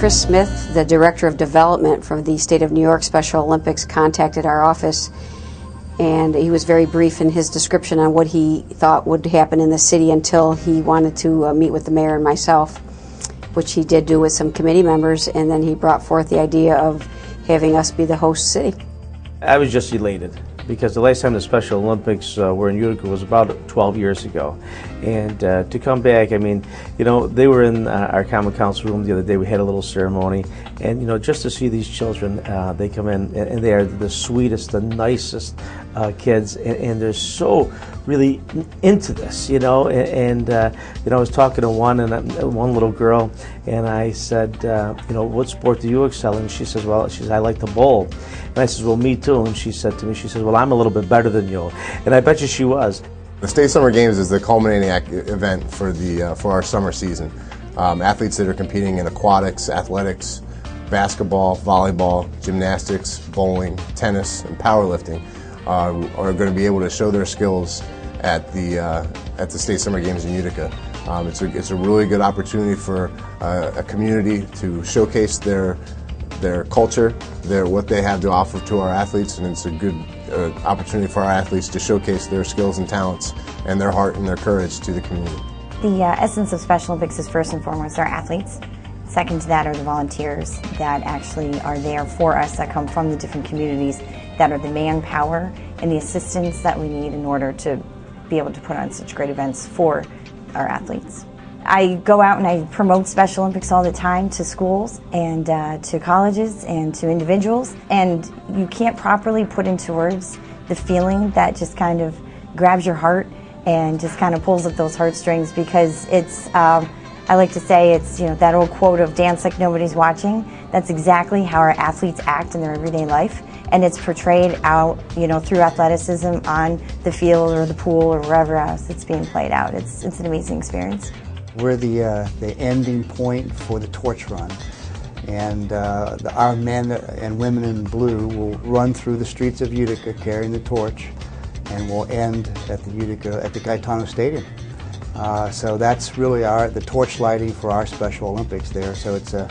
Chris Smith, the Director of Development from the State of New York Special Olympics, contacted our office, and he was very brief in his description on what he thought would happen in the city until he wanted to meet with the mayor and myself, which he did do with some committee members, and then he brought forth the idea of having us be the host city. I was just elated because the last time the Special Olympics were in Utica was about 12 years ago. And to come back, I mean, you know, they were in our Common Council room the other day. We had a little ceremony, and, you know, just to see these children, they come in, and they are the sweetest, the nicest kids, and they're so really into this, you know. And you know, I was talking to one little girl, and I said, you know, what sport do you excel in? She says, well, I like to bowl. And I said, well, me too. And she said to me, she says, well, I'm a little bit better than you. And I bet you she was. The State Summer Games is the culminating event for our summer season. Athletes that are competing in aquatics, athletics, basketball, volleyball, gymnastics, bowling, tennis, and powerlifting are going to be able to show their skills at the State Summer Games in Utica. It's a really good opportunity for a community to showcase their culture, what they have to offer to our athletes, and it's a good opportunity for our athletes to showcase their skills and talents and their heart and their courage to the community. The essence of Special Olympics is first and foremost our athletes. Second to that are the volunteers that actually are there for us, that come from the different communities, that are the manpower and the assistance that we need in order to be able to put on such great events for our athletes. I go out and I promote Special Olympics all the time to schools and to colleges and to individuals, and you can't properly put into words the feeling that just kind of grabs your heart and just kind of pulls at those heartstrings, because it's, I like to say, it's, you know, that old quote of dance like nobody's watching. That's exactly how our athletes act in their everyday life, and it's portrayed out, you know, through athleticism on the field or the pool or wherever else it's being played out. It's an amazing experience. We're the ending point for the torch run, and our men and women in blue will run through the streets of Utica carrying the torch, and we'll end at the Gaetano Stadium. So that's really the torch lighting for our Special Olympics there. So it's and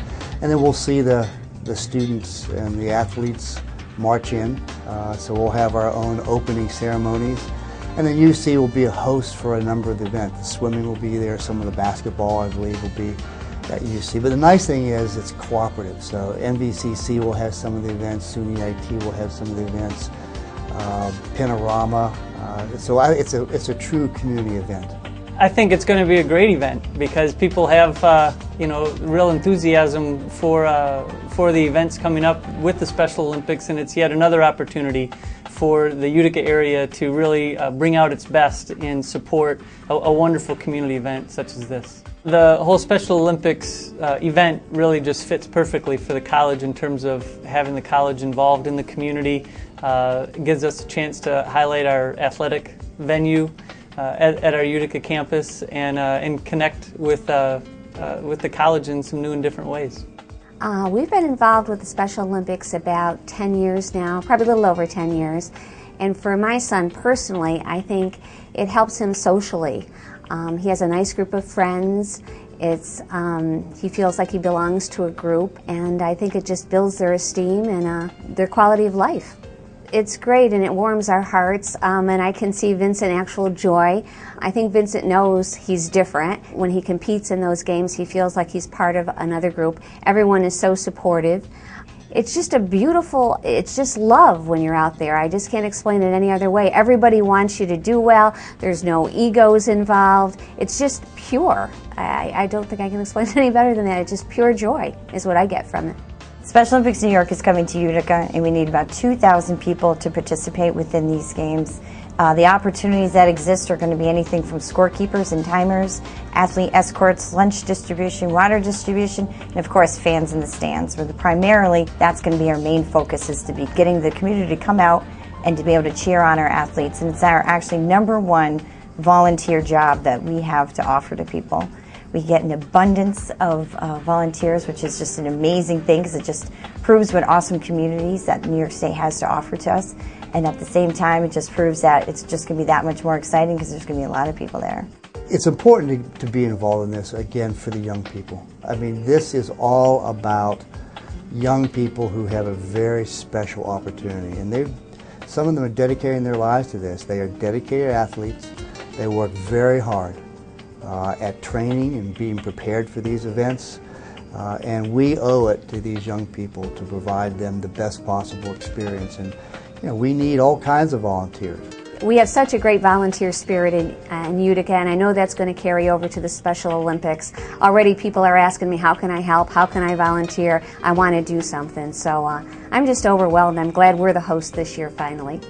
then we'll see the students and the athletes march in. So we'll have our own opening ceremonies. And then UC will be a host for a number of the events. The swimming will be there, some of the basketball, I believe, will be at UC. But the nice thing is it's cooperative. So NVCC will have some of the events, SUNY IT will have some of the events, Panorama. So it's a true community event. I think it's going to be a great event because people have, you know, real enthusiasm for the events coming up with the Special Olympics, and it's yet another opportunity for the Utica area to really bring out its best and support a wonderful community event such as this. The whole Special Olympics event really just fits perfectly for the college in terms of having the college involved in the community. It gives us a chance to highlight our athletic venue at our Utica campus and connect with the college in some new and different ways. We've been involved with the Special Olympics about 10 years now, probably a little over 10 years. And for my son personally, I think it helps him socially. He has a nice group of friends. He feels like he belongs to a group, and I think it just builds their esteem and their quality of life. It's great, and it warms our hearts, and I can see Vincent actual joy. I think Vincent knows he's different. When he competes in those games, he feels like he's part of another group. Everyone is so supportive. It's just it's just love when you're out there. I just can't explain it any other way. Everybody wants you to do well. There's no egos involved. It's just pure. I don't think I can explain it any better than that. It's just pure joy is what I get from it. Special Olympics New York is coming to Utica, and we need about 2,000 people to participate within these games. The opportunities that exist are going to be anything from scorekeepers and timers, athlete escorts, lunch distribution, water distribution, and of course fans in the stands. Where primarily that's going to be our main focus, is to be getting the community to come out and to be able to cheer on our athletes. And it's our actually #1 volunteer job that we have to offer to people. We get an abundance of volunteers, which is just an amazing thing because it just proves what awesome communities that New York State has to offer to us. And at the same time, it just proves that it's just going to be that much more exciting because there's going to be a lot of people there. It's important to be involved in this, again, for the young people. I mean, this is all about young people who have a very special opportunity, and some of them are dedicating their lives to this. They are dedicated athletes. They work very hard at training and being prepared for these events, and we owe it to these young people to provide them the best possible experience. And we need all kinds of volunteers. We have such a great volunteer spirit in Utica, and I know that's going to carry over to the Special Olympics. Already people are asking me, how can I help? How can I volunteer? I want to do something. So I'm just overwhelmed. I'm glad we're the host this year finally.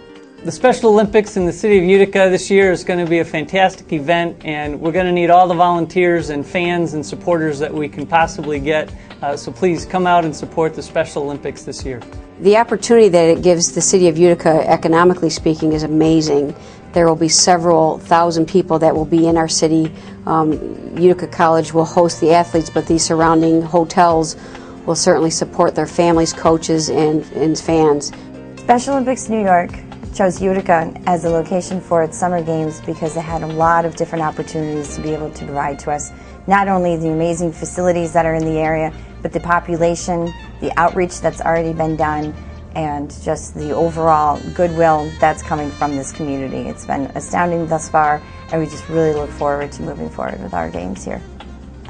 The Special Olympics in the city of Utica this year is going to be a fantastic event, and we're going to need all the volunteers and fans and supporters that we can possibly get. So please come out and support the Special Olympics this year. The opportunity that it gives the city of Utica, economically speaking, is amazing. There will be several thousand people that will be in our city. Utica College will host the athletes, but the surrounding hotels will certainly support their families, coaches, and fans. Special Olympics New York chose Utica as a location for its summer games because it had a lot of different opportunities to be able to provide to us. Not only the amazing facilities that are in the area, but the population, the outreach that's already been done, and just the overall goodwill that's coming from this community. It's been astounding thus far, and we just really look forward to moving forward with our games here.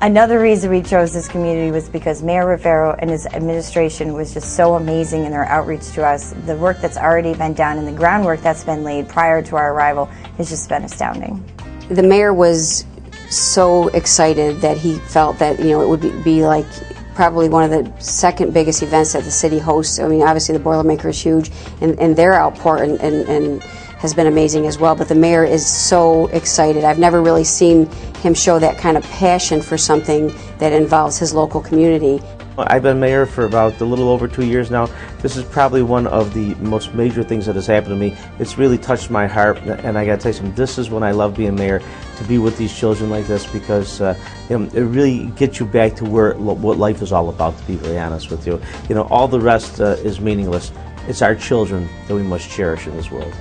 Another reason we chose this community was because Mayor Rivero and his administration was just so amazing in their outreach to us. The work that's already been done and the groundwork that's been laid prior to our arrival has just been astounding. The mayor was so excited that he felt that it would be like probably one of the second biggest events that the city hosts. I mean, obviously the Boilermaker is huge, and their outpour and has been amazing as well, but the mayor is so excited. I've never really seen him show that kind of passion for something that involves his local community. I've been mayor for about a little over 2 years now. This is probably one of the most major things that has happened to me. It's really touched my heart, and I got to tell you something, this is when I love being mayor, to be with these children like this, because it really gets you back to what life is all about, to be very honest with you. All the rest is meaningless. It's our children that we must cherish in this world.